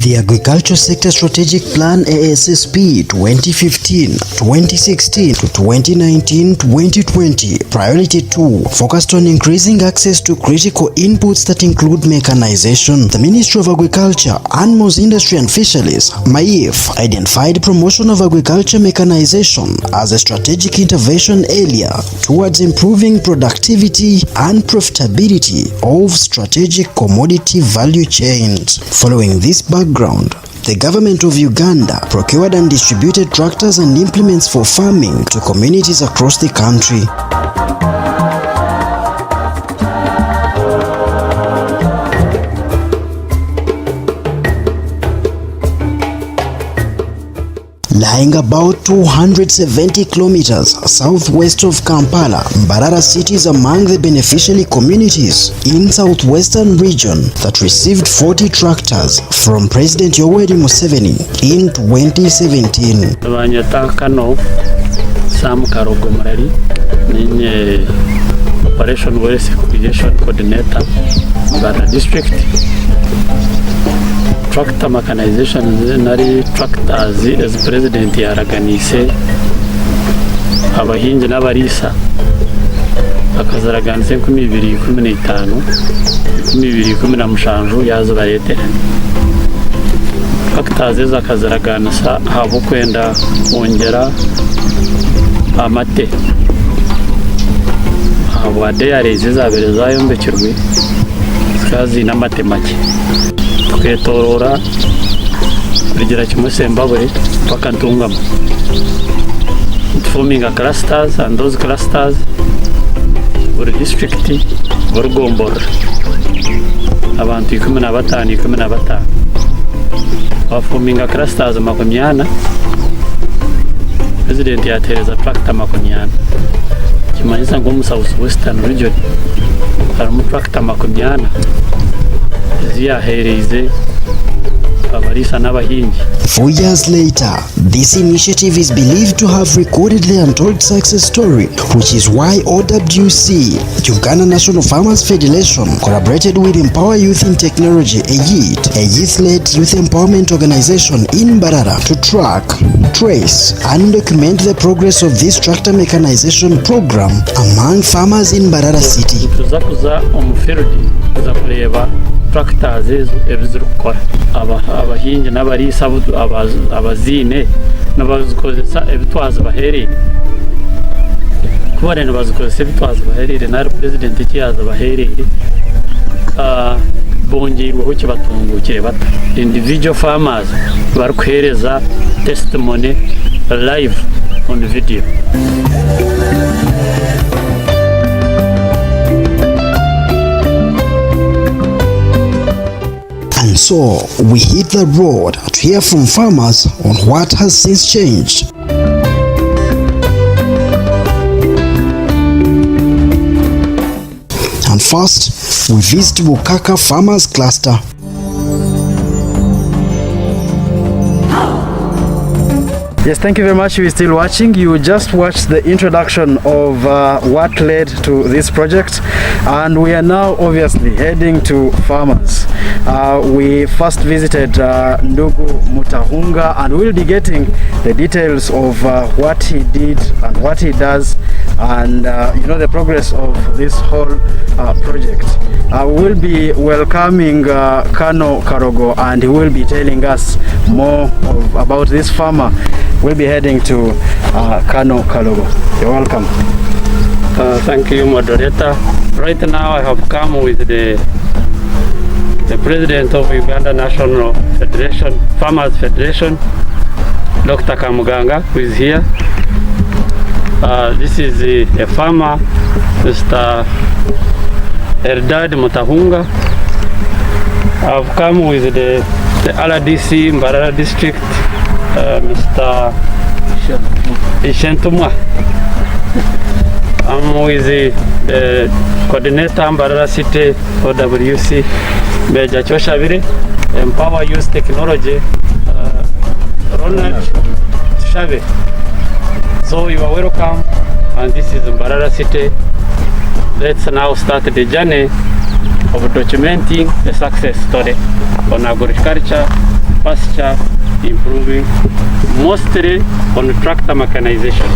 The Agriculture Sector Strategic Plan ASSP 2015-2016 to 2019-2020 Priority 2 focused on increasing access to critical inputs that include mechanization. The Ministry of Agriculture, Animals Industry and Fisheries, MAIF, identified promotion of agriculture mechanization as a strategic intervention area towards improving productivity and profitability of strategic commodity value chains. Following this background, the government of Uganda procured and distributed tractors and implements for farming to communities across the country. Lying about 270 kilometers southwest of Kampala, Mbarara city is among the beneficiary communities in southwestern region that received 40 tractors from President Yoweri Museveni in 2017. Operation Waste Coordination Coordinator, Mbarara District. Tractor mechanization nari tractors as president yaraganise abahinzi n'abarisa akazaraganise 2015 2017 yazo bayete tractors akazaraganisa habo kwenda ongera amate abo adeyare zizabere zayombekirwe kazi n'amate make twetorora kugira kimusembabure paka ntungama forming a clusters, and those clusters were district Burgombor abantu 15 forming a clusters makumyana president yatereza tractor makumyana kimanyisa ngo mu South Western region harimo tractor makumyana ziyahereze 4 years later, this initiative is believed to have recorded the untold success story, which is why OWC, Uganda National Farmers Federation, collaborated with Empower Youth in Technology, a youth-led youth empowerment organization in Mbarara, to track, trace, and document the progress of this tractor mechanization program among farmers in Mbarara city. Tractors ebizirukora abahingi n'abarisa abazine n'abazikozesa ebitwaza bahereye kuba rero bazikozesa ebitwaza bahereye na president kiyaza bahereye bongerwaho kibatungukire bata individual farmers barikuhereza testimony live on video. And so, we hit the road to hear from farmers on what has since changed. And first, we visit Bukaka Farmers Cluster. Yes, thank you very much. If you're still watching, you just watched the introduction of what led to this project, and we are now obviously heading to farmers. We first visited Ndugu Mutahunga, and we'll be getting the details of what he did and what he does, and the progress of this whole project. We'll be welcoming Kano Karogo, and he will be telling us more about this farmer. We'll be heading to Kano Karogo. You're welcome. Thank you, moderator. Right now I have come with the the president of Uganda National Federation, Farmers Federation, Dr. Kamuganga, who is here. This is a farmer, Mr. Erdad Mutahunga. I've come with the RDC Mbarara district, Mr. Ishentumwa. I'm with the coordinator Mbarara City OWC, Beja Choshavire, Empower Youth Technology, Ronald Shave. So you are welcome, and this is Mbarara City. Let's now start the journey of documenting the success story on agriculture, pasture, improving, mostly on tractor mechanization.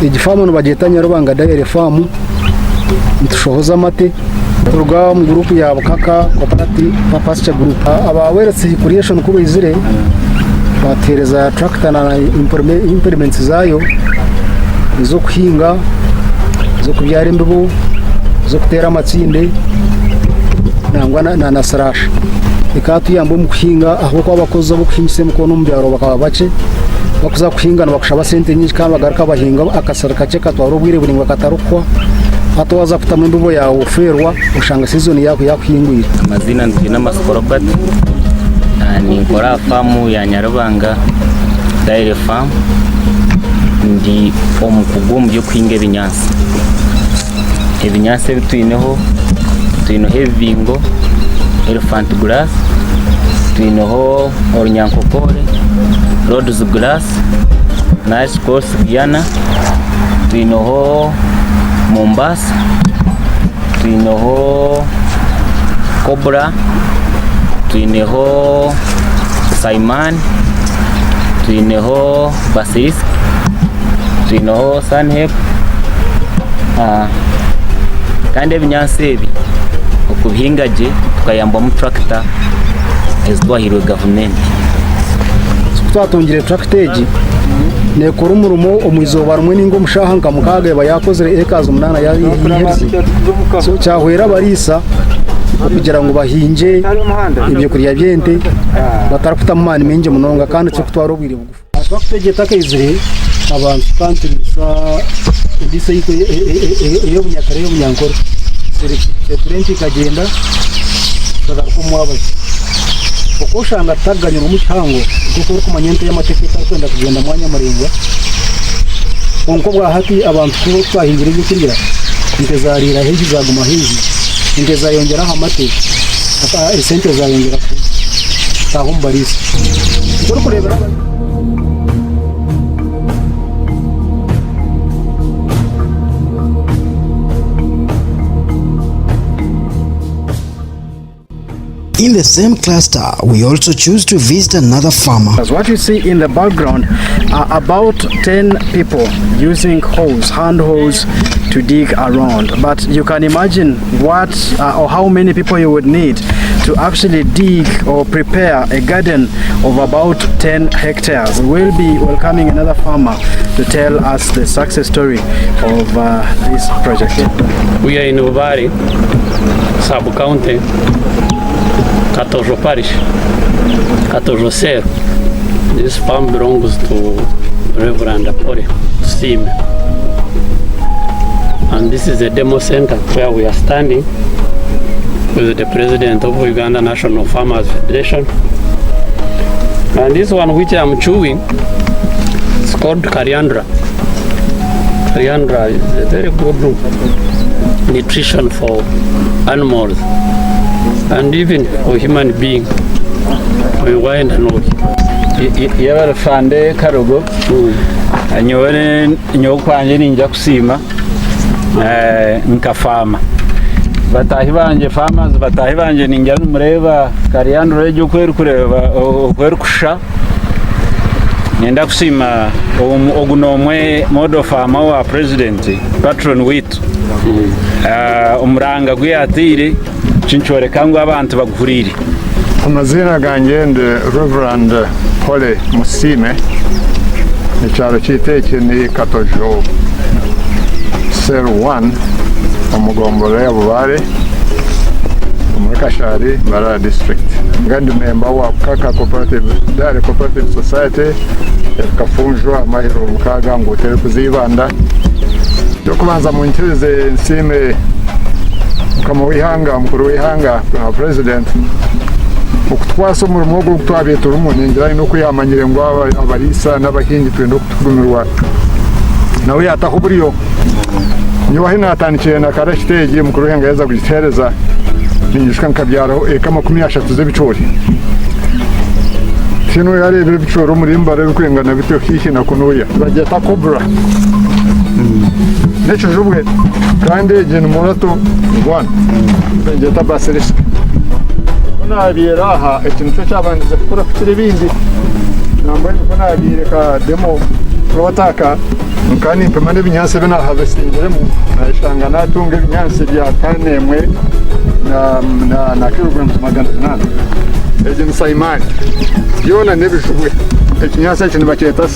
Igifamu bageta Nyarubanga dairy farm ntushohoza amate turuga mu group ya Bukaka cooperative pasture group abaweretse creation kuba izire batereza tractor na implements zayo zo kuhinga zo kubyara imbibo zo kutera amatsinde nangwa na slash ikatu yambo mu kuhinga aho kwa bakozi bo kuhinse mu kono mbyaro bakaba bace bakuza kuhinga bakushaba sente nyinshi kandi bagaruka bahinga akasara kace katwaro bwire buri ngakatarukwa hato waza kutamwe imbibo yawo uferwa ushanga season yako yakwingwira. Amazina ndina Maskorobat ni nkora famu ya Nyarubanga dairy farm, ndi omukugum byo kwinga ebinyansi bitwineho ebingo elephant grass, twinoho orunyankokore, Rhodes grass, nice course Guyana, twinoho Mombasa, twinoho Cobra, twinoho Saiman, twinoho Basilisk, twinoho Sunhep. Kandi ebinyansi ebi okubihingaje tukayamba mu tractor ezitwahirwe government. Twatungire tractor eji nekora umurumo omwizoba rumwe ningo mushahanga mukaga bayakozere ekazo munana yihebye so cyahwera barisa kugira ngo bahinje ibyo kuriya byente batarakuta mani menje munonga kandi cyo kutwaro bwire bugufu twakutegeta kayizire abantu kandi bisa ndise yiko iyo bunyakare yo bunyankoro serenti kagenda bagakumwabaza uko ushanga taganya umuchango kuko uri kumanyente y'amategeko kwenda kugenda mwanya marenga konko bwa hati abantu kubo twahingira ibyo kurya intezarira heji zaguma heji intezayongera hamate aka esente zayongera tahumbarisa uri kurebera. In the same cluster, we also choose to visit another farmer. As what you see in the background are about 10 people using hose, hand hose to dig around. But you can imagine what or how many people you would need to actually dig or prepare a garden of about 10 hectares. We will be welcoming another farmer to tell us the success story of this project. We are in Mbarara, sub-county, Katojo parish, Katojo Ser. This farm belongs to Reverend Apore Sim. And this is a demo center where we are standing with the president of Uganda National Farmers Federation. And this one which I'm chewing is called Coriander. Coriander is a very good nutrition for animals and even for human being. We wind and look. Yabara fande karogo anyore nyokwanje ninja kusima nkafama batahi banje farmers batahi banje ninja mureba Coriander ryo kweru kureba kweru kusha nenda kusima ogunomwe model farmer wa president patron witu umuranga gwiyatire cinchore kangwa abantu bagurire. Amazina ganjye ndi Reverend Pole Musime icyaro cy'iteke ni Katojo Ser 1 umugomboro ya Bubare muri Kashari Mbarara district. Ngandi member wa Kaka Cooperative Society kafunjwa amahero mukaga ngo utere kuzibanda yo kubanza mu ntize nsime kama wihanga mukuru wihanga na president ukutwaso mu rumogo kutwabetura umunyengira no kuyamanyire ngo abarisa n'abahingi twendo kuturumirwa nawe yataho buriyo niyo hina atanikiye na karashitege mukuru wihanga yaza kugitereza ningishika nkabyaraho eka 30 z'ibicori kino yarebera ibicoro muri Mbarara kwengana bityo hihi na kunuya bageta cobra necho jubwe kandi jeni morato ngwana bageta baseris kuna biraha ikintu cyabanze kura fitire bindi nambaye kuna bireka demo protaka nkani pemane binyanse bina havesingiremo nashanga natunga binyanse bya kanemwe na kilograms 800 ejeni saimani yona nebishubwe ekinyasa kino bakyeta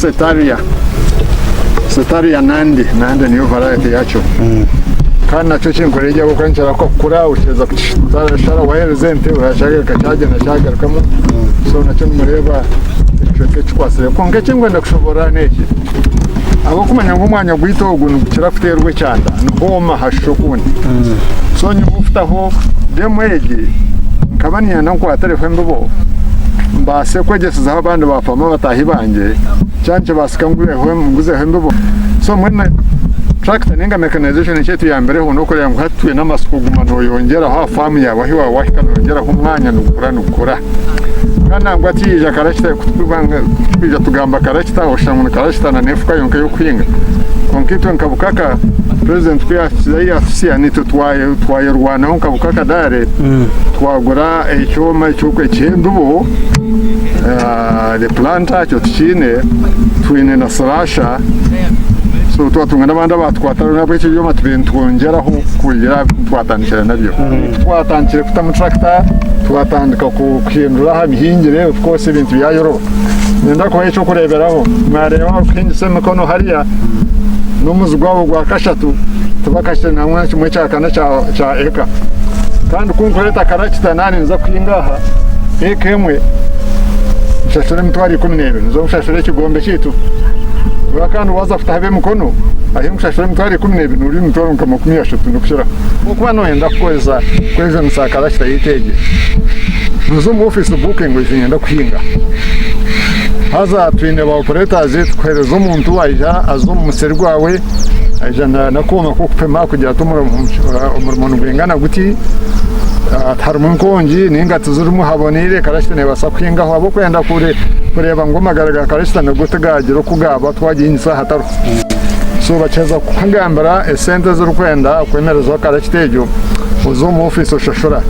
setaria nandi niyo variety yacho kandi nacyo kinkorejya kuko nshaka ko kura usheza kushara waherezente urashaka kacaje na shagarukamo so nacyo mureba icyo cykwasire ko ngeke ngwenda kushobora neki abo kumanya ngumwanya gwito uguntu kirafuterwe cyanda ngoma hashokundi so nyufutaho demwege nkabaniya nanko atarefembe bo mbase kwegesa abandi bafama batahi banje cyanje basikangure nguze hembo so mwene tractor ninga mechanization cyetu ya mbere ho noko yangu hatuye n'amasuku gumano yongera ha farm yawe hiwa wahika yongera ho mwanya nukura kana ngo atije karashita kutubanga kwija tugamba karashita oshamuna karashita na nefuka yonke yo kwinga konkito nkabukaka president pia ya nito twaye rwana nkabukaka dare twagura icyoma cyuko cyembubo the planta cyo tchine twine na slasha so twatunga n'abandi batwatara nabwo icyo byo matubintu twongeraho kugira twatandikira nabyo twatandikira kutamu tractor twatandika ku kwindura ha bihingire of course ibintu byayoro nenda ko icyo kureberaho mareba kwindise mekono hariya n'umuzi gwabo gwa kashatu tubakashye namwe kimwe cyakana cha eka kandi kunkoreta karakita nani nza kwingaha ekemwe shashore mtwari 17 nzo shashore kigombe cyitu wakandi waza futa habe mukono ayo shashore mtwari 17 uri mtwaro nkama 13 nukushira kuba no yenda kweza musakara kitayitege nzo mu office booking ngenda kwinga haza twine ba operators twereza umuntu waja azo museri gwawe aja nakoma ko kupema kugira tumura umurimo ngengana guti harimo nkongi n'ingati zirimo habonire karashitane basa kwingaho abo kwenda kureba ngo magaraga karashitane gutegagiro kugaba twaginyisa hataru so baceza kugambara esente z'u kwenda kwemereza karashitejo uzo mu office oshashora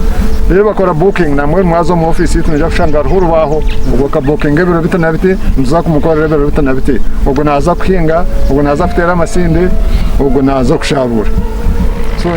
rero bakora booking namwe mwazo mu office tunja kushanga rubaho ubwo ka booking ebiro bitanabite nza kumukorera ebiro bitanabite ubwo naza kwinga ubwo naza kutera amasinde ubwo naza kushabura so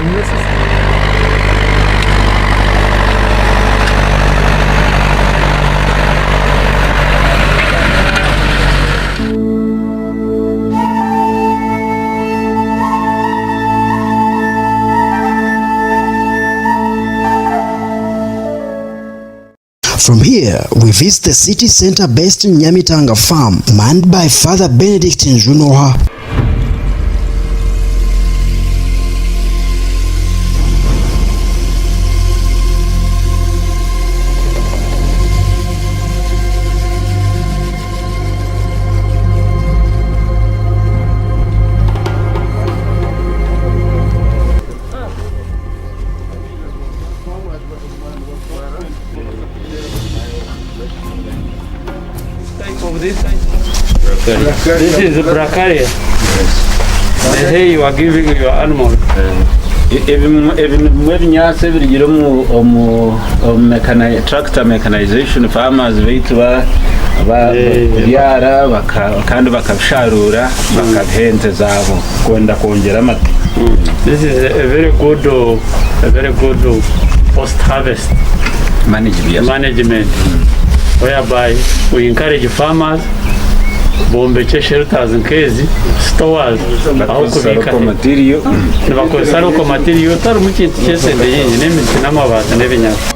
From here, we visit the city center based in Nyamitanga farm, manned by Father Benedict Njunoha. This is the bracharia. Yes. Here you are giving your animal. Even mwebinyase birigiro mu tractor mechanization farmers bitwa byara kandi bakabisharura bakabihente zabo kwenda kongera amata. This is a very good post harvest management whereby we encourage farmers bombeke shelters nkezi stores aho kubika nibakozesa loko material tari mu kintu cyesende yingi n'emiti n'amabati n'ebinyasi.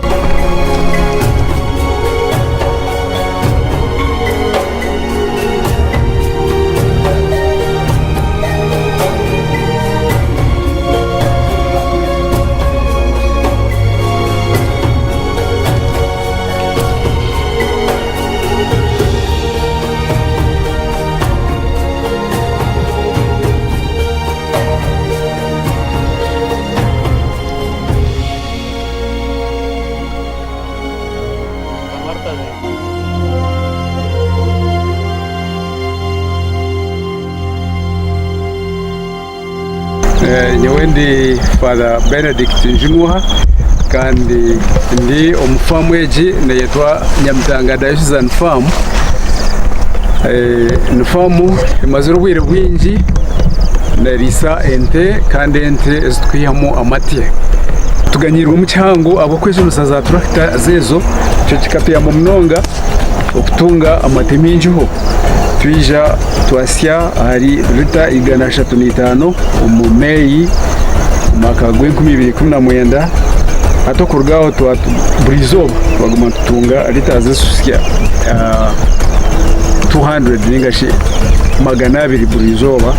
nyewe ndi Father Benedict Njimuha kandi ndi omufamu egi neyetwa Nyamitanga Diocese Farm. Ni famu imazire obwire bwingi nerisa ente kandi ente zitwihamu amate tuganyirwa mu kihango abo kwejunusa za tractor zezo cyo kikatuyamba munonga okutunga amate mingiho twija twasya hari lita 135 mu Meyi mwaka gwa 2019 ato kurgaho burizo baguma tutunga lita zesusya 200 ningashi magana abiri burizoba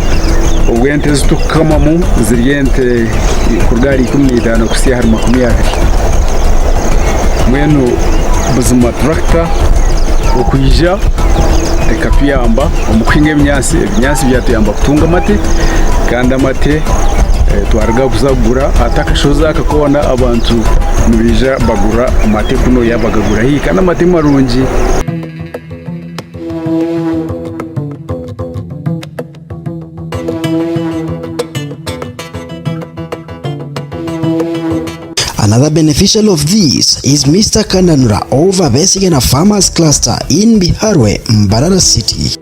ubwente zitukamamu ziriyente kurgari 15 kusya hari 20 mwenu buzima tractor okuyija ekatuyamba omukwinga ebinyasi byatuyamba kutunga amate kandi amate twarga kuzagura atakashoza akakona abantu nibija bagura amate kuno yabagagura hii kandi amate marungi. Another beneficial of this is Mr. Kananura of Abesigana Farmers Cluster in Biharwe, Mbarara City.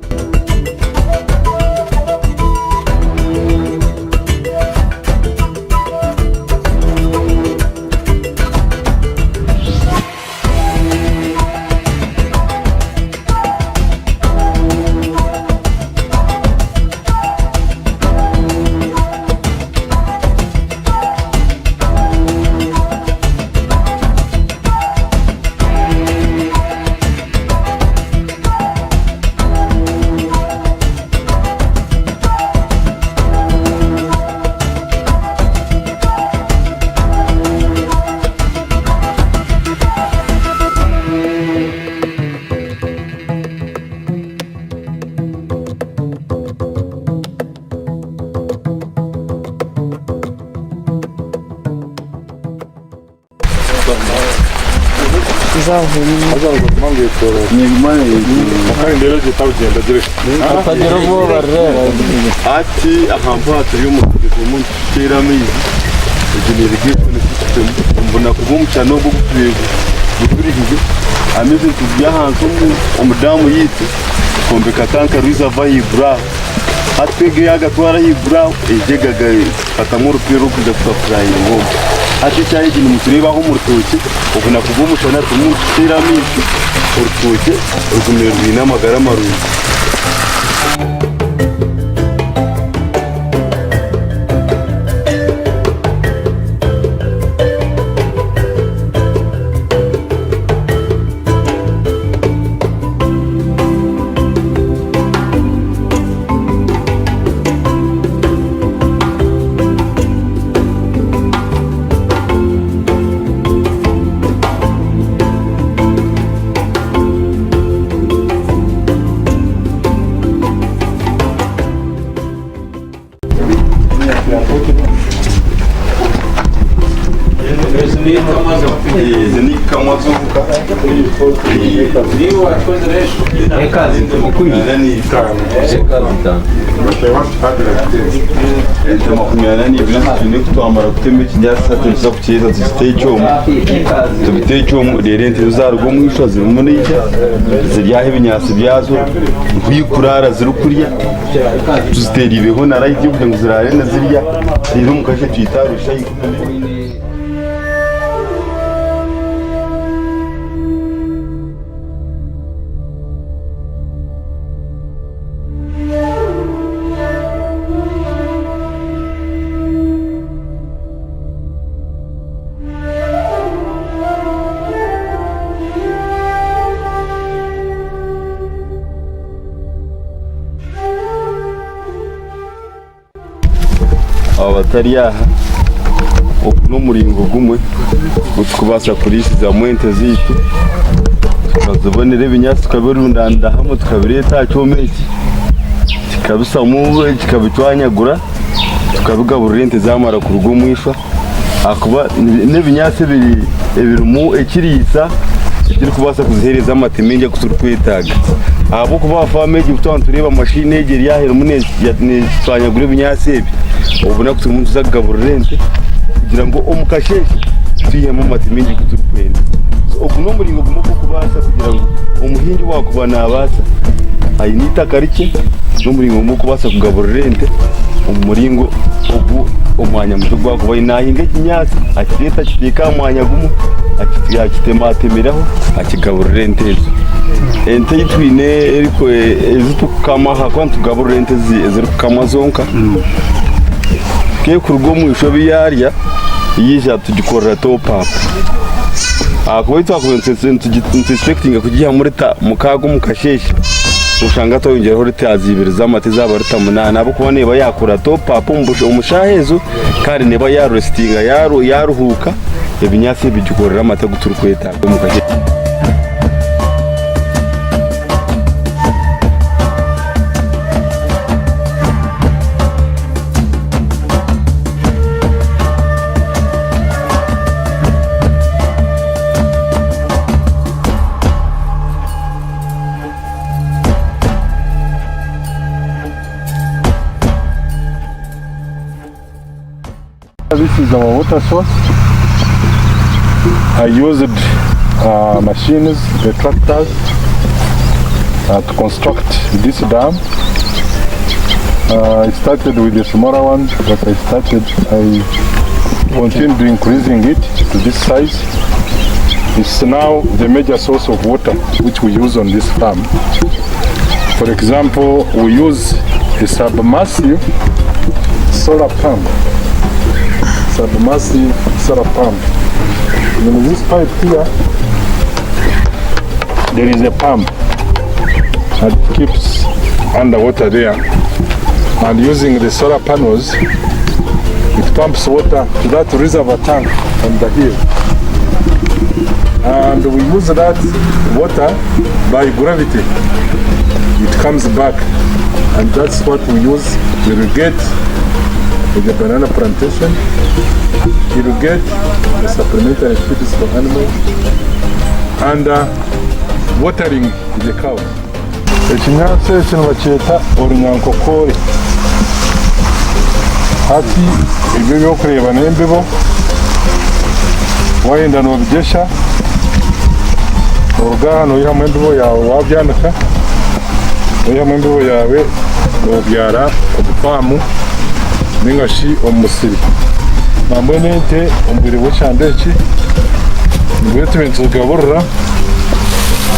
ati ahantu hatari umutwe mu tiramizi ugenere mbona kubumucyano bwo guturihije ameze tujya hantu umudamu yiti kombeka tanka ruza vayibra atwege yagatwara yibra ejegaga atamuru rupiro kujya kutafuranya ngo ati cyaje ikintu muturebaho mu rutoki ubona kubumucyana tiramizi urutoki rugumira rwinamagara marungi. Twamara kutemba ikinyasa tuza kukiza tuziteye icyuma tubiteye icyuma rero ente zarwo mu ishozi munijya ziryaho ibinyasi byazo nkuyikurara zirukurya tuzitera ibiho narayiti kugira ngo zirare na zirya rero mukashe tuyitarusha abatari aha n'umuringo gumwe tukubasa kurisiza mwente zitu tukazibonera ibinyasi tukabirundanda hamwe tukabireta cyomeki kikabisa muwe kikabitwanyagura tukabigaburira ente zamara ku rugo mwisha akuba n'ibinyasi ebirumu ekirisa kiri kubasa kuzihereza amatemenje kuturkwetaga abo kuba fameje gutwara tureba machine egeri yahera munezi twanyagura ibinyasi ebi ubona ko tumuntu zagaburira ente kugira ngo omukasheshe tuyemo amatemenje kuturkwenda okuno muringo gumo kubasa kugira ngo umuhingi wakubana abasa ayinita karike n'umuringo gumo kubasa kugaburira ente umuringo ubu umwanya muto gwakuba inahinga kinyasi akireta kiteka mwanya gumo akitematemeraho akigaburira ente ente itwine eriko ezitukama hakwa tugaburira ente ziri kukama zonka ke kurugo mwisho biyarya yija tugikorera top up akuba twakuinspecting kugiha mureta mukago mukasheshe ushanga tongeraho reta azibiri zamate zabarita munana abo kubone ba yakora top up umushahezo kandi neba yarestinga yaruhuka ibinyasi bigikorera amata guturukweta mukasheshe. This is our water source. I used machines, the tractors, to construct this dam. I started with the smaller one, but I continued increasing it to this size. It's now the major source of water which we use on this farm. For example, we use a submersive solar pump. Submersive solar pump. In this pipe here, there is a pump that keeps underwater there, and using the solar panels, it pumps water to that reservoir tank on the hill, and we use that water by gravity. It comes back, and that's what we use to irrigate the banana plantation, irrigate the supplementary feeds for animals, and watering the cows. Ekinyatsi kino bakyeta orunyankokore. Hati ebyo byokureba n'embibo wayenda n'obigesha orugaha noyihamu embibo yawe wabyanika noyihamu embibo yawe nobyara obufamu ningashi omusiri namwe nente ombiri bw'ekyandeki nibwo tubintu tugaburira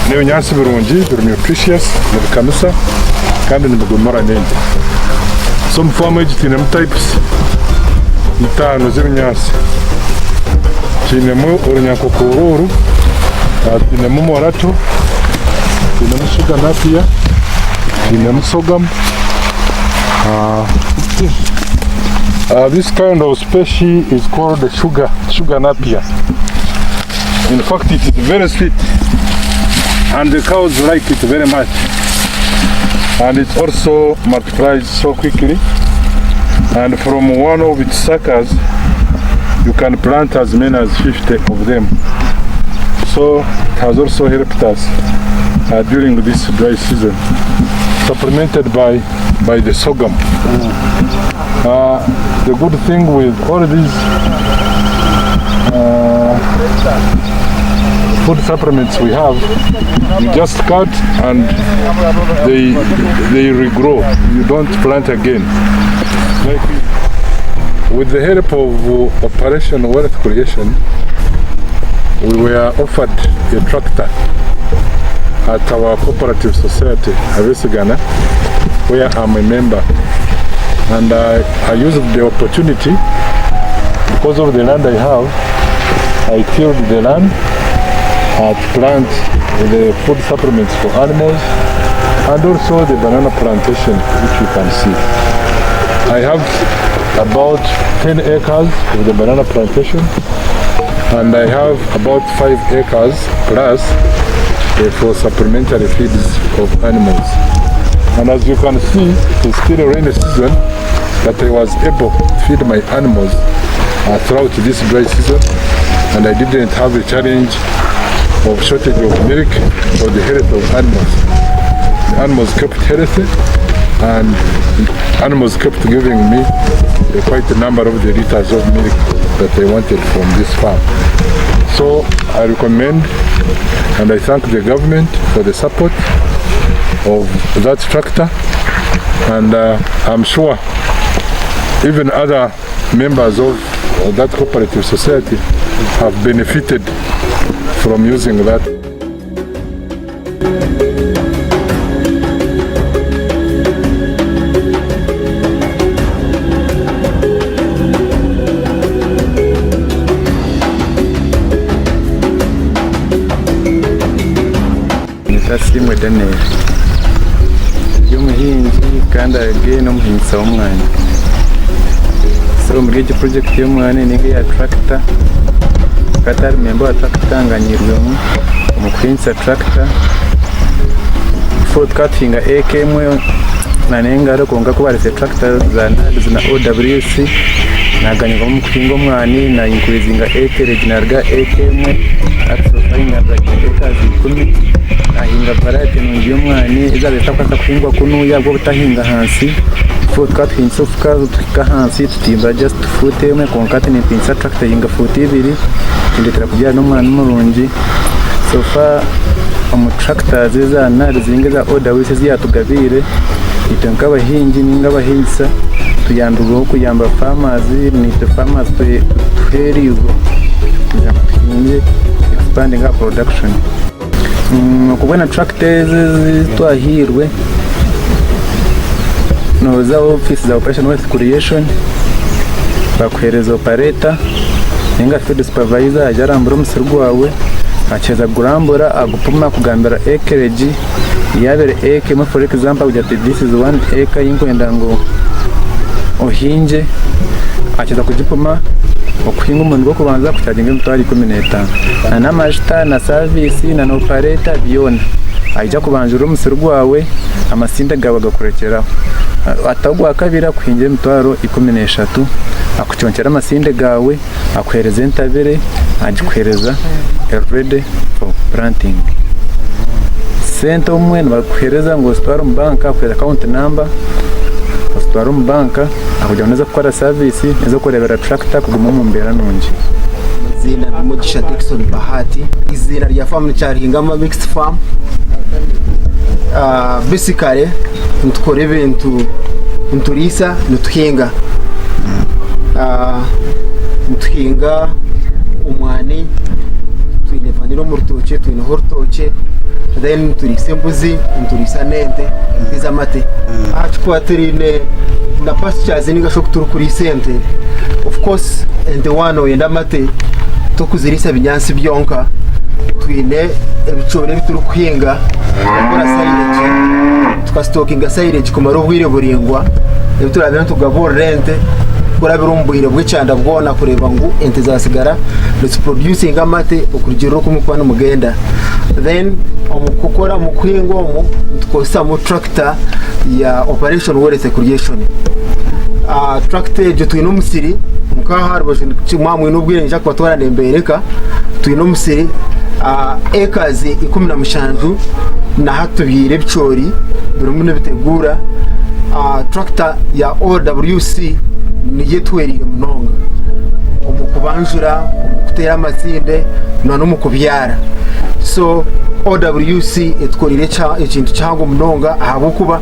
n'ebinyasi birungi biri nutritious nibikamisa kandi nibigumira nente. So mufamu egi twinemu types 5 z'ebinyasi. Twinemu orunyankokoro oru, twinemu morato, twinemu sugar napier, twinemu sorghum. This kind of species is called the sugar napier. In fact, it is very sweet, and the cows like it very much. And it also multiplies so quickly. And from one of its suckers, you can plant as many as 50 of them. So it has also helped us during this dry season, supplemented by the sorghum. The good thing with all these food supplements we have, you just cut and they regrow. You don't plant again. Like with the help of Operation Wealth Creation, we were offered a tractor at our cooperative society, Avesigana, where I'm a member. And I used the opportunity, because of the land I have, I tilled the land to plant the food supplements for animals and also the banana plantation, which you can see. I have about 10 acres of the banana plantation, and I have about 5 acres plus for supplementary feeds of animals. And as you can see, it's still a rainy season, but I was able to feed my animals throughout this dry season, and I didn't have a challenge of shortage of milk or the health of animals. The animals kept healthy, and animals kept giving me quite a number of the liters of milk that I wanted from this farm. So I recommend and I thank the government for the support of that tractor, and I'm sure even other members of that cooperative society have benefited from using that. Nitasimwe Daniel y'umuhinzi kandi again n'umuhinzi w'umwanya. So muri iki project y'umwanya ni ya tractor katari member wa tractor nganyirwemo umukwinsa tractor Ford cutting AK na nengaro konga ko barese tractor za na OWC naganyirwa mu kwingo mwani na increasing acreage narga AK axofine narga acres 10 ahinga variety n'undi y'umwani izabeta kwata kwingwa kunuya bwo butahinga hansi Ford cutting sofuka tukika hansi tutimba just foot emwe konkati ni pinsa tractor hinga foot 2 ndetera kujya n'umwana n'umurungi sofa tractor ziza nari zingeza OWC ziyatugabire itanka abahingi ninga abahinsa tuyandurwa kuyamba farmers ni the farmers tuherizo tuzinge expanding our production. Kubona tractors twahirwe no za office za operation wealth creation bakwereza operator ninga field supervisor ajarambura umusirgu wawe acheza gurambura agupuma kugambira acreage yabere acre for example ujya this is 1 acre y'inkwenda ngo ohinje acheza kugipuma okuhinga umuntu bwo kubanza kucaginga mutwari 15 na majita na service na operator byona ajya kubanjura umusirgu wawe amasinda gabaga kurekeraho atagwa kabira kuhingira mutwaro 13 akucyongera amasinde gawe akwereza entabere agikwereza ready for planting. Sente umwe bakwereza ngo sitwara mu banka kwera account number sitwara mu banka akujya neza gukora service neza kurebera tractor kuguma mu mbera nungi. Zina Mugisha Dickson Bahati izina rya farm cyarihingama mixed farm. Basically ntukore ibintu nturisa nutuhinga ntuhinga umwani tuinevaniro mu rutoke tuine hortoke then turise mbuzi turisa nente ntiza mate achukwa turine na pastures ninga shok turu kuri sente of course and the one oyenda mate tukuzirisa binyansi byonka tuine ebichore bituru kuhinga gukora silage tukastokinga silage kumara ubwire buringwa ebiturabira tugabura rente kurabira umbuhire bw'icanda bwona kureba ngo ente zasigara let's producing amate okurigiro kumukwana mugenda then omukukora mukwingo mu tukosa mu tractor ya operation wealth creation tractor je tuino musiri mukaha mwamwe n'ubwire nja kwatwara nembereka tuino musiri acres 15 na hatubire bicori birumune bitegura tractor ya OWC niye twerire munonga umukubanjura umukutera amasinde no mukubyara so OWC etkorire ikintu cyango munonga ahabukuba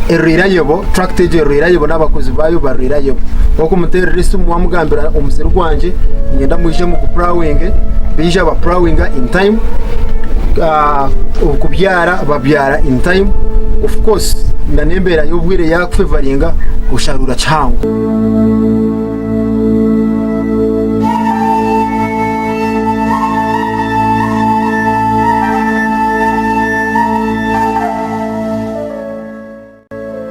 erirayobo tractor je erirayobo nabakozi bayo barirayobo boko mutererese mu wamugambira umusero gwanje ngenda muje mu kuplowing bija ba plowing in time ukubyara babyara in time of course ndanembera yobwire yakfevaringa usharura cyango.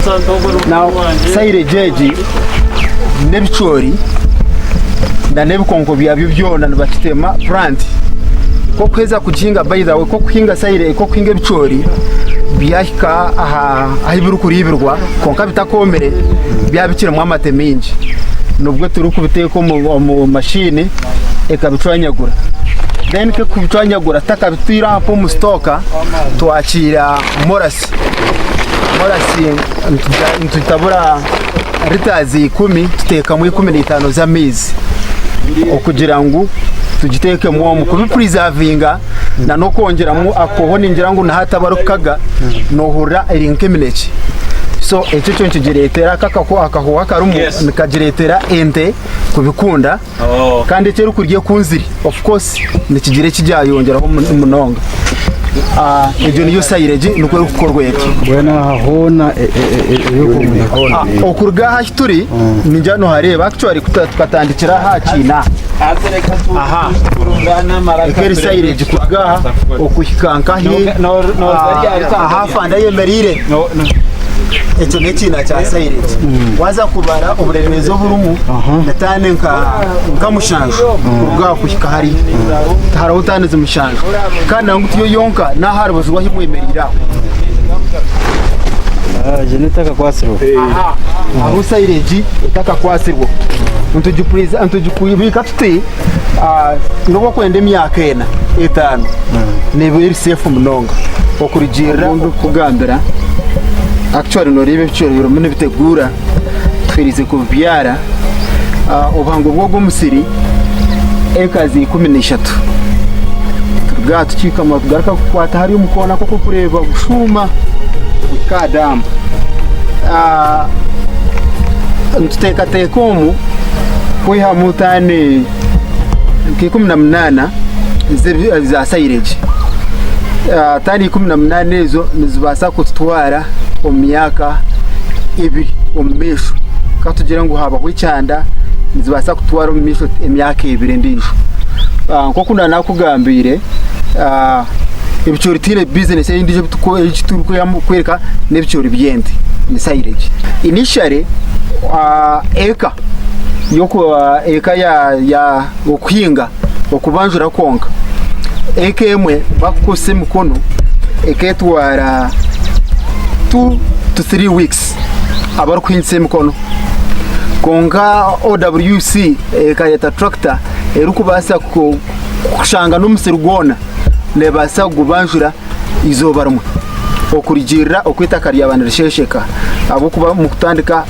Now, silage n'ebicoori na n'ebikonko byabyo byona nibakitema plant ko kuheza kuhinga by the way ko kuhinga silage ko kuhinga ebicoori byahika ahiburu kuribirwa konka bitakomere byabikiramo amate mingi nubwo turi kubiteka mu mashini ekabicwanyagura then ke kubicwanyagura takabitira hapo mu stoka twakira morasi ntutabura ritazi 10 tuteka mu 15 z'amezi okugira ngo tugiteke mu kubipreservinga na no kongeramo akoho ningira ngo nahatabarukaga nohura irinkemineki so icyo cyo kigiretera akaho akarumu nikagiretera ente kubikunda kandi cyo rukurye kunziri of course nikigire kijyayongeraho munonga ejo niyo silage nuko gukorwa yake bwana hona okurga hashituri ninjano hareba actually tukatandikira hakina aha ekeri silage kurga okuhikanka hi aha fanda yemerire echo nekina cha silage waza kubara uburemezo burumu natane nka mushanjo kurga kuhika hari utane zimushanjo kandi nangu tiyo yonka na harabuzwa himwemerira jenetaka kwasirwa aho silage itaka kwasirwa ntujukubika tuti ngoba kwende myaka ena 5 nebiri safe munonga okurijira kugambira actually no ribe bicyo biro mune bitegura twirize kubyara ubango bwo gumusiri ekazi 13 turgato kikama tugaraka kukwata hari umukona koko kureba gushuma ukadamba ntuteka tekomu kuiha mutane ke18 za silage tani 18 ezo nizibasa kutwara omyaka 2 omesho katugira ngo haba kwicanda nizibasa kutwara omesho emyaka 2 ndisho nko kuna nakugambire ebicoritine business y'indije bituru kwereka n'ebicori byende ni silage initially eka yoko eka ya okuhinga okubanjura konka eka emwe bakukose mukono eketwara 2 to 3 weeks abar kuhinse mukono konka OWC eka ya tractor erukubasa kushanga n'umusiri gona nebasa gubanjura izobarumwe okurijira okwita kari abantu rishesheka abo kuba mu kutandika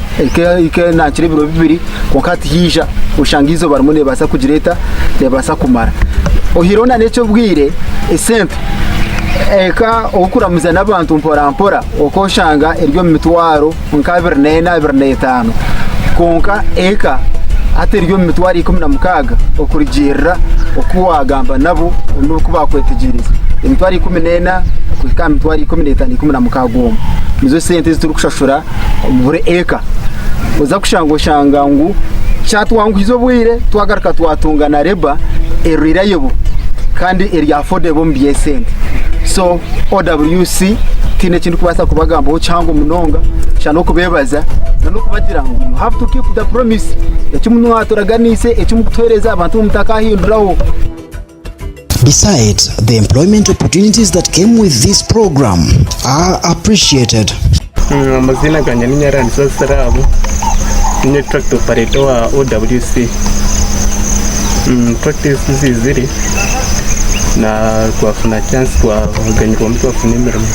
ike nakire biro bibiri konkati hija ushangizo barumwe nebasa kugireta nebasa kumara ohirona necho bwire esemple eka okuramuza nabantu mpora okoshanga eryo mitwaro nkabir nena 5 konka eka ate eryo mitwaro 16 okurijira okuwagamba nabo nukuba kwetegiriza imitwaro 14 kuka mitwaro 15 16 nizo sente zituri kushashura buri eka uza kushanga ngo cyatwangu izo bwire twagaruka twatungana reba erira yobo kandi eri affordable mbiyesente so OWC tine kintu kubasa kubagamba ho cyangwa munonga cyano kubebaza no kubagira ngo you have to keep the promise ekimuntu aturaganise ekimukutwereza abantu mutakahinduraho. Besides, the employment opportunities that came with this program are appreciated. Amazina ganya ni Nyarani Sasarabu ni tractor operator wa OWC. Practice ziziri na kuafuna chance kwa ganyirwa mtu afune mirimo.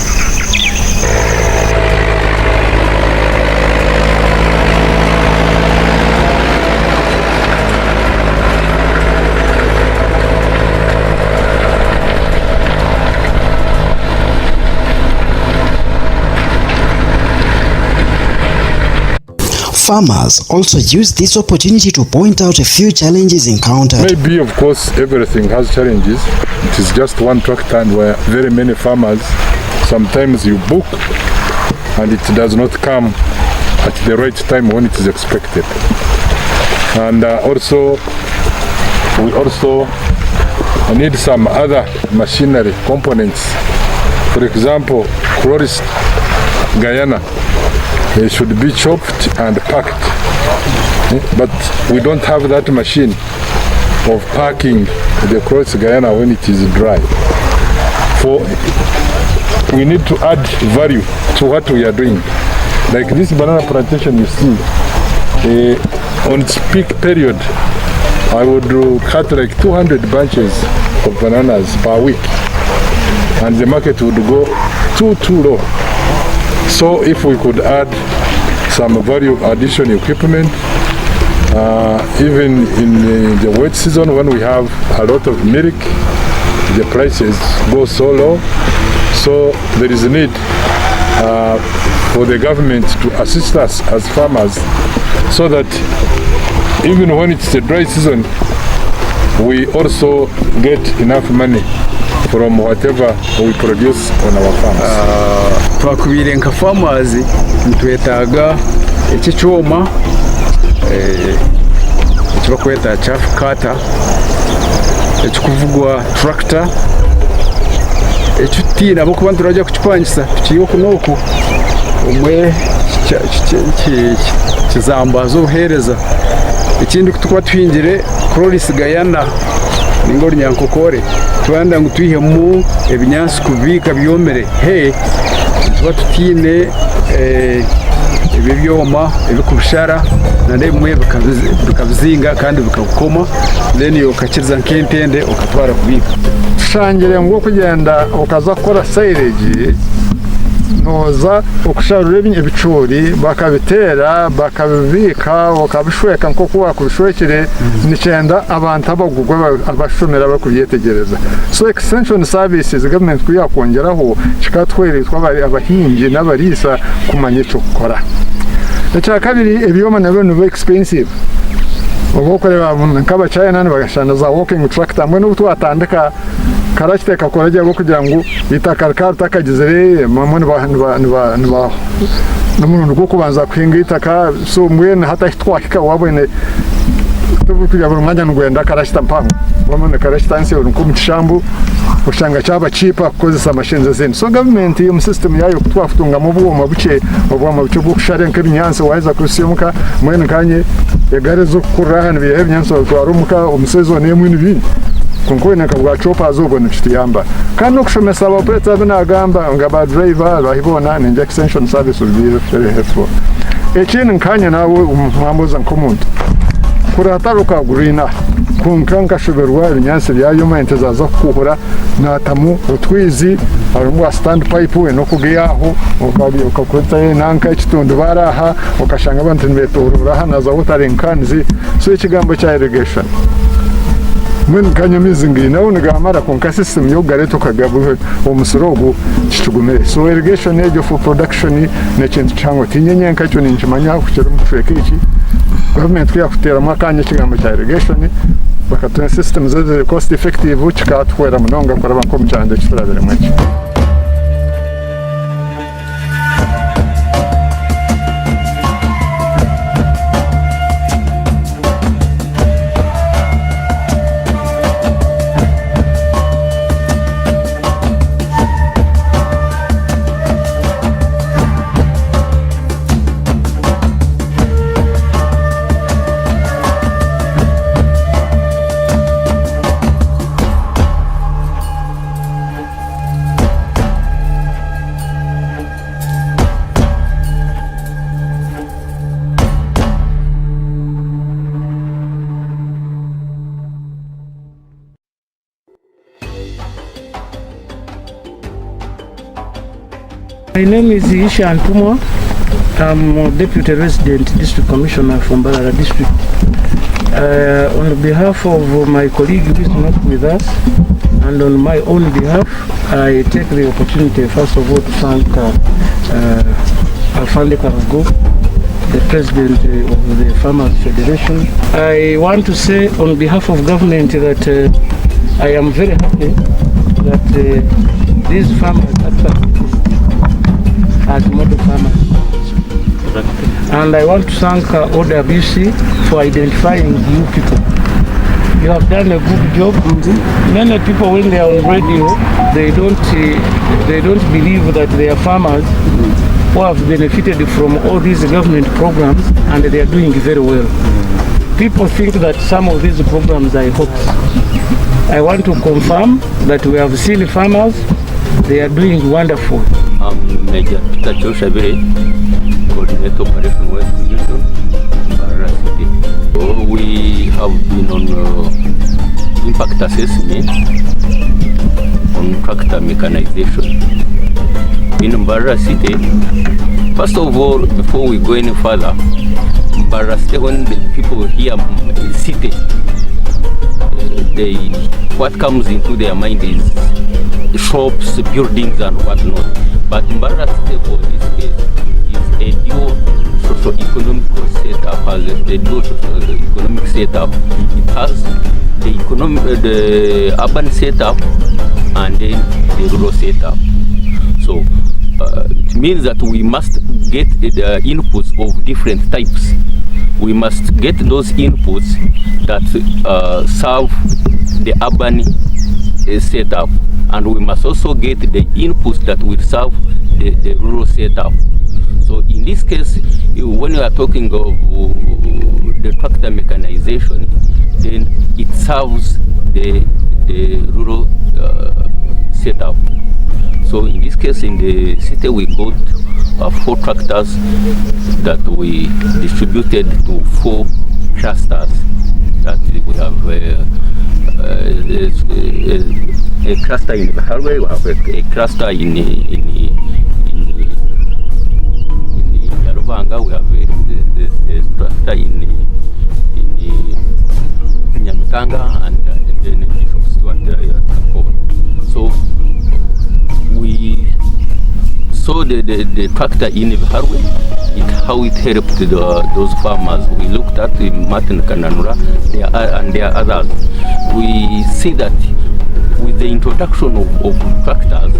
Farmers also use this opportunity to point out a few challenges encountered. Maybe, of course, everything has challenges. It is just one tractor, and where very many farmers, sometimes you book and it does not come at the right time when it is expected. And also, we also need some other machinery components. For example, Florist Guyana They should be chopped and packed. But we don't have that machine of packing the cross Guyana when it is dry. We need to add value to what we are doing. Like this banana plantation you see, on its peak period, I would cut like 200 bunches of bananas per week, and the market would go too low. So if we could add some value addition equipment, even in the wet season when we have a lot of milk, the prices go so low. So there is a need for the government to assist us as farmers, so that even when it's the dry season, we also get enough money from whatever we produce on our farms. Twakubire nka farmers ntwetaga iki cyuma kibakweta chaff cutter, ekikuvugwa tractor, ekitira abo kubantu rajya kukipangisa tukiyo kunoku umwe kizambaza ubuhereza. Ikindi kutukuba twingire Croris Guyana ningori nyankokore twanda ngo twihemu ebinyansi kubika byomere tuba tutine ibibyoma ebikubushara nandemwe bikabizinga kandi bikakoma, then yokakiza nk'entende ukatwara kubika. Tushangire ngo kugenda ukaza gukora silage, noza ukusharura ibicuri bakabitera bakabibika ukabishweka nko kuba kubishwekere nicenda abantu abagugwa abashomera bakubyetegereza. So extension services government kuyakongeraho kikatweretwa abahingi n'abarisa kumanya icyo gukora. Icya kabiri, ebyoma nabyo ni expensive. Ubu kureba nk'aba China bagashana za walking tractor mwe n'ubu twatandika karakiteka korajya go kugira ngo itaka takagizere mamone n'umuntu rwo kubanza kwinga itaka, so mwene hata twakika wabone tubukuja burumanya n'ugwenda karashita mpango wamone karashita nse uruko mutishambu ushanga cyaba chipa kukozesa mashenze zene. So government iyo system yayo kutwafutunga mu bwoma buke bwo kushare nk'ibinyanse waheza kusimuka mwene kanye egare zo kurahana bihe binyanse twarumuka umusezo nemwe n'ibindi kunkwena kabwa chopa azobona kitiyamba kandi okushomesa abapretsa binagamba ngaba driver bahibona ninja extension service will be very helpful. Ekini nkanya nawe umwambuza nkomuntu kurataruka gurina kunkanka shuberwa ibinyanse byayo mente zaza kuhura natamu utwizi arumwa stand pipe we no kugiyaho ukakwita nanka kitundu baraha ukashanga abantu betorura hana za utarenkanzi. So ikigambo cya irrigation mwen kanyamizi ngina unigamara konka system yo gareto kagabu omusorogo kitugumere. So irrigation ejo for production ne kintu chango tinyenye nkacho ninchimanya kukira mufeke iki government kuyakutera makanya kigambo cya irrigation bakatuna system zeze cost effective kikatwera munonga koraba ko mchande kiturabere mwechi. My name is Isha Antumwa. I'm a Deputy Resident District Commissioner from Mbarara District. On behalf of my colleague who is not with us, and on my own behalf, I take the opportunity first of all to thank Alfande Karago, the President of the Farmers Federation. I want to say on behalf of government that I am very happy that these farmers as model farmers. And I want to thank OWC for identifying new people. You have done a good job. Many people, when they are on radio, they don't believe that they are farmers who have benefited from all these government programs, and they are doing very well. People think that some of these programs are hoax. I want to confirm that we have seen farmers, they are doing wonderful. I'm Major Peter Choshabire, Coordinator Operation West Region, Mbarara City. We have been on impact assessment on tractor mechanization in Mbarara City. First of all, before we go any further, Mbarara City, when the people hear city, what comes into their mind is shops, buildings, and whatnot. But Mbarara City, for this case, is a dual socio-economic setup. Has a dual socio-economic setup. It has the urban setup and then the rural setup. So it means that we must get the inputs of different types. We must get those inputs that serve the urban setup, and we must also get the inputs that will serve the rural setup. So in this case, when you are talking of the tractor mechanization, then it serves the rural setup. So in this case, in the city, we got 4 tractors that we distributed to 4 clusters. That we have a cluster in Mbarara, we have a cluster in Yarubanga, we have a cluster in Nyamitanga, and then Bishop Stuart. So we saw the tractor in Mbarara, how it helped those farmers. We looked at Martin Kananura and there are others. We see that with the introduction of tractors,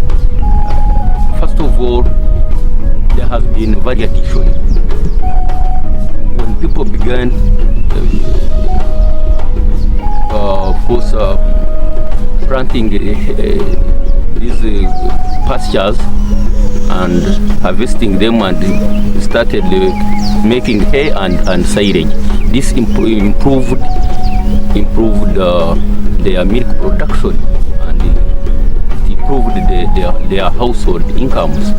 first of all, there has been variation. When people began, planting these pastures and harvesting them, and started making hay and silage. This improved their milk production, and it improved their household incomes.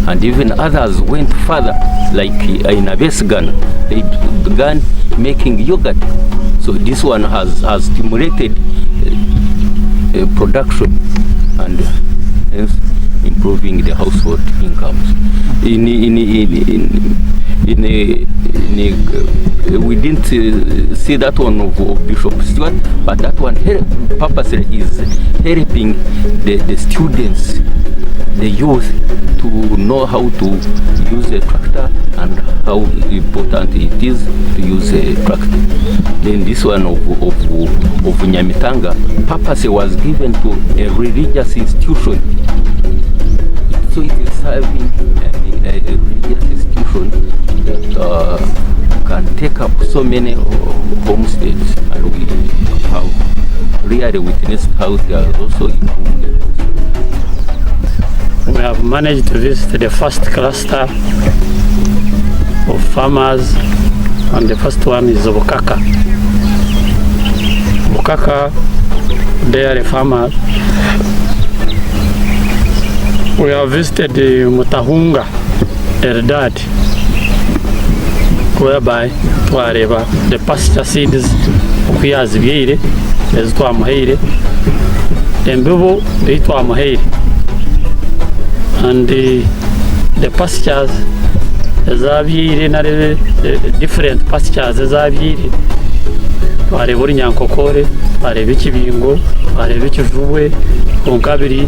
And even others went further, like in Abesgan, they began making yogurt. So this one has stimulated production and hence improving the household incomes. We didn't see that one of Bishop Stuart, but that one purposely is helping the students, the youth, to know how to use a tractor and how important it is to use a tractor. Then this one of Nyamitanga, purposely was given to a religious institution. So it is serving a religious institution that can take up so many homesteads, and we have really witnessed how they are also improved. We have managed to visit the first cluster of farmers, and the first one is Bukaka. Bukaka, they are a farmer. We have visited Mutahunga, Eldad, whereby twareba the pasture seeds okuyazibyeire ezitwamuhaire embibo eitwamuhaire, and the pastures ezabyeire nare different pastures ezabyeire twareba Orunyankokore, twareba Ekibingo, twareba Ekivubwe, konka biri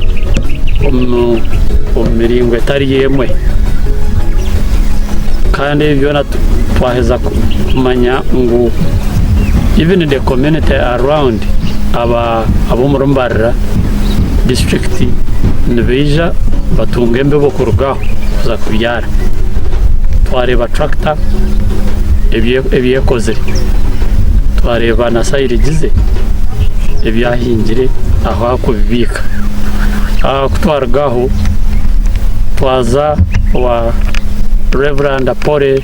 omumiringo etari yemwe, kandi byona twaheza kumanya ngu even the community around abo mu Mbarara district nibeija batunga embibo kurugaho kuza kubyara. Twareba tractor ebyekozire, twareba na sayirigize ebyahingire aho akubibika. Kutwaragaho twaza wa Reverend Apole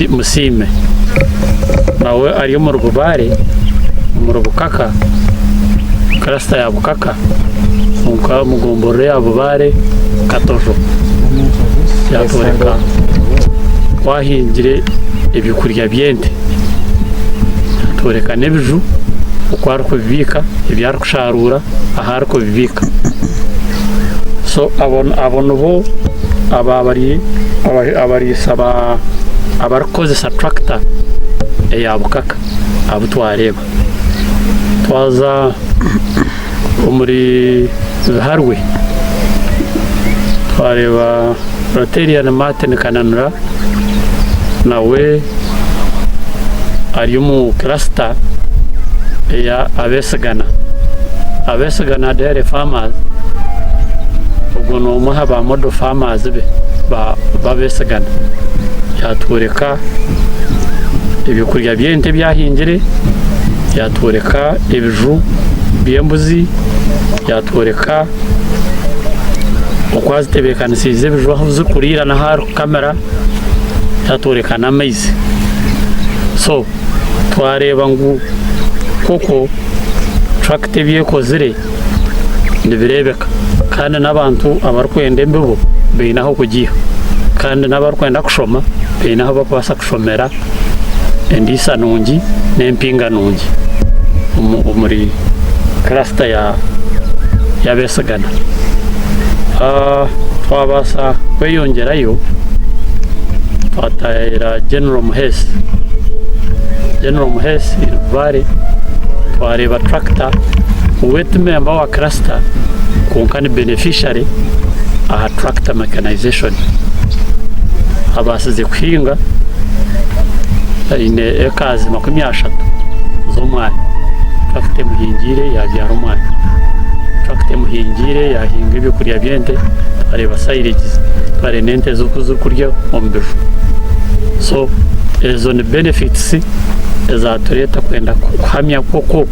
Musime nawe ari mu Rubare mu Rubukaka Krasta ya Bukaka muka mugomboro ya Bubare Katojo yatoreka wahingire ibikurya byente toreka nebiju uko ariko bibika ibyariko kusharura ahariko bibika so abona bo abari saba abarkoze subtractor ya Bukaka abutwareba twaza muri harwe twareba Rotarian Martin Kananura nawe ari mu cluster ya abesagana dairy farmers ubwo no muhaba model farmers be babesagana yatwereka ibikurya byente byahingire yatwereka ibiju byembuzi yatwereka ukwazitebekanisize ibiju aho zikurira na har kamera yatwereka na maize so twareba ngo koko tractor byekozire ndibirebeka kandi nabantu abarkwende mbibo beinaho kugiha kandi nabarkwenda kushoma beinaho bakwasa kushomera endisa nungi nempinga nungi muri cluster ya besagana twabasa kweyongerayo twatayira General Muhesi Vare twareba tractor wet member wa cluster kunkani beneficiary aha tractor mechanization abasize kuhinga ine ekazi 30 z'umwanya tractor muhingire yabyara umwanya tractor muhingire yahinga ibikurya byente areba silage bare nente zukurya ombejo so ezo ni benefits ezatureta kwenda kuhamya koko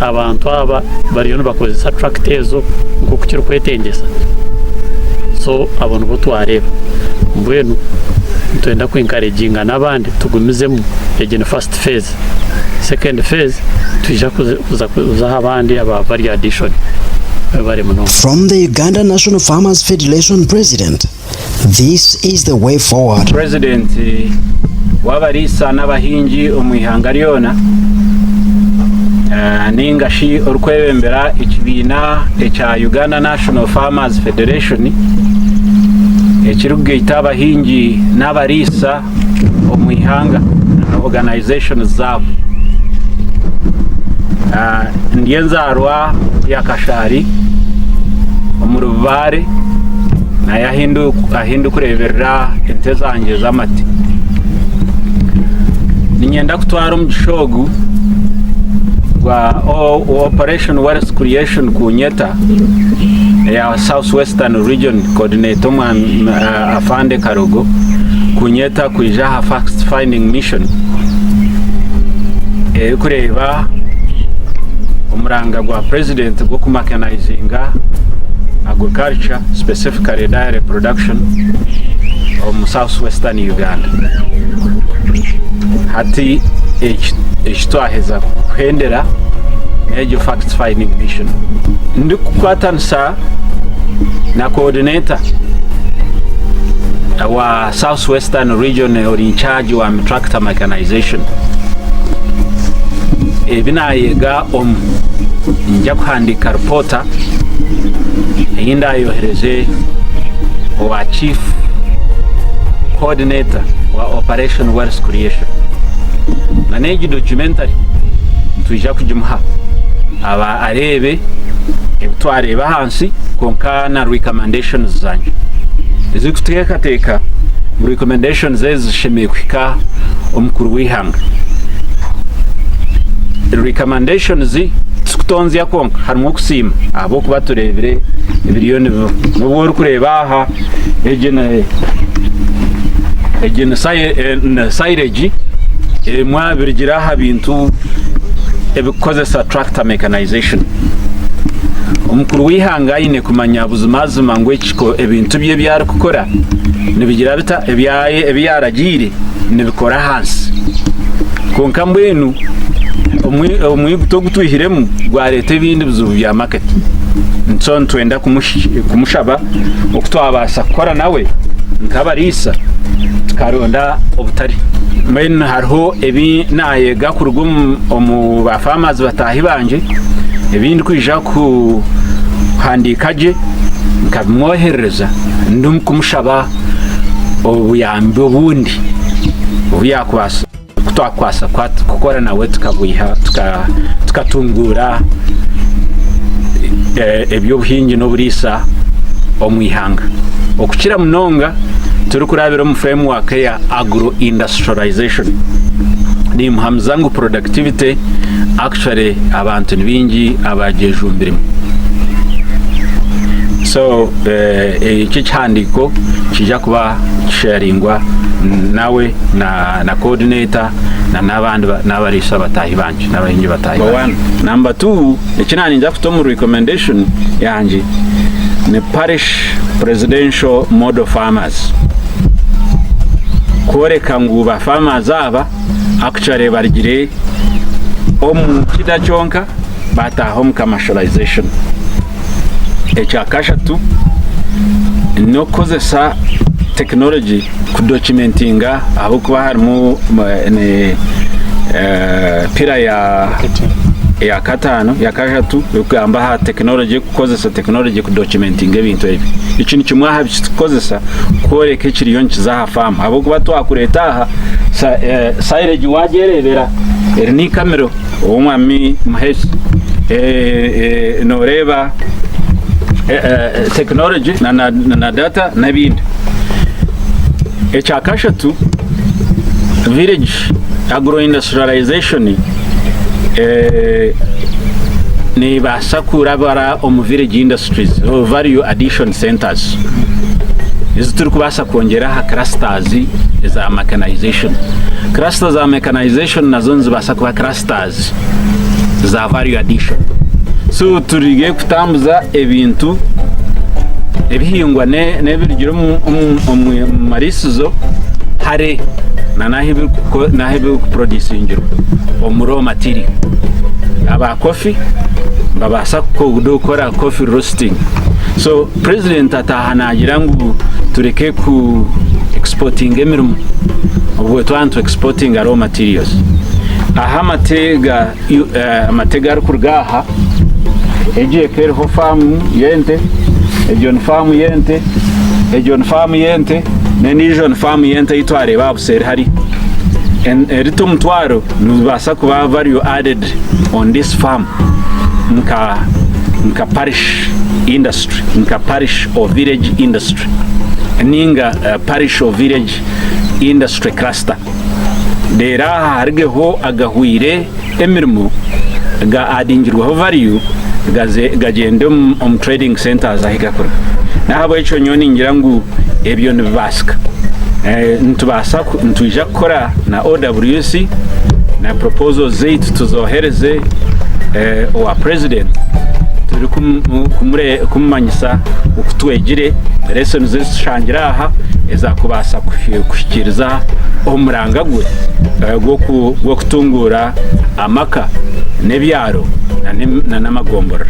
abantu aba bari no bakozesa tractor ezo ngo kukiro kwetengesa so abantu bo twareba mbwenu twenda ku encouraginga nabandi tugumizemo egene first phase second phase tuja kuza abandi aba bari addition bari muno. From the Uganda National Farmers Federation President, this is the way forward. President wabarisa n'abahingi omwihanga ryona ningashi orukwebembera ekibina ekya Uganda National Farmers Federation ekirugeita abahingi n'abarisa omwihanga organization zabo ndienzarwa yakashari omurubare na yahindu kureberera ente zanje z'amati ninyenda kutwara omugishogu gwa Operation Wealth Creation kunyeta ya Southwestern Region Coordinator afande Karogo kunyeta kuija ha fact finding mission kureba omuranga gwa president gwo kumechanizinga agriculture specifically dairy production of Southwestern Uganda hati ekitwaheza kuhendera ejo fact finding mission ndikukwatanisa na coordinator wa Southwestern Region or in charge wa tractor mechanization ebinayega njya kuhandika reporter eyinda yohereze wa chief coordinator wa Operation Wealth Creation na neji documentary tuija kujimuha aba arebe ebitwareba hansi konka na recommendations zanje ezikutekateka recommendations ezishemekika omukuru wihanga recommendations tukutonzya konka harimo kusima abo kuba turebere ebiliyoni n'ubwo kureba aha egene silage mwabirgira ha bintu ebikozesa tractor mechanization omukuru wihanga ine kumanya buzimazima ngo ekiko ebintu bye byari kukora nibigira bita ebyaragire nibikora hansi konka mbwenu omwiguto gutwihiremu gwa leta ebindi bizubu bya market nso ntwenda kumushaba okutwabasa kukora nawe nkabarisa tukaronda obutari mbwenu hariho ebi nayega kuruga omu ba farmers batahi banje ebindi kwija kuhandikaje nkabimwohereza ndum kumushaba obuyambi obundi obuyakwasa kutwakwasa kukora nawe tukabwiha tukatungura ebyobuhingi n'oburisa omwihanga okukira munonga turi kurabira mu framework ya agro industrialization ni muhamzangu productivity actually abantu bingi abajejumbirimo so iki cyandiko kijya kuba sharingwa nawe na coordinator na nabandi n'abarisa batahi banje n'abahingi batahi number 2 ikinani njya kutomu recommendation yanje ni parish presidential model farmers koreka nguba farmers aba actually barigire omu kidacyonka bataho mu commercialization ekyakashatu no kozesa technology kudocumentinga aho kuba harimo pira ya katano ya kashatu ukamba ha technology kukozesa technology kudocumentinga ibintu ebi ikintu kimwe habikozesa koreka ekiriyo nkizaha farm abo kuba twakureta aha silage wagerebera ni kamera omwami mahesi noreba technology na data nabindi ekyakashatu village agro industrialization ni basakura bara omu village industries or value addition centers izo turi kubasa kongera ha clusters za mechanization nazo nzibasa kuba clusters za value addition so turige kutambuza ebintu ebihingwa nebirigiro mu marisizo hare nahibi producingiro omuro material aba coffee babasa kudokora coffee roasting so president atahanagira ngo tureke ku exporting emirimo obwo twantu exporting raw materials aha amatega kurgaha eje kerho farm yente ejon farm yente nenijon farm yente itware babuseri hari erito mutwaro nubasa kuba value added on this farm nka parish industry nka parish or village industry ninga parish or village industry cluster dera hargeho agahuire emirimo ga adingirwaho value gagende trading centers ahigakora nahabo echo nyoni ngira ngo ebyo nibasika ntubasa ntuje kora na OWC na proposal zetu tuzohereze wa president turi kumanyisa ukutwegire lesson zishangira aha ezakubasa kushikiriza omurangagwe gwo kutungura amaka nebyaro na namagombora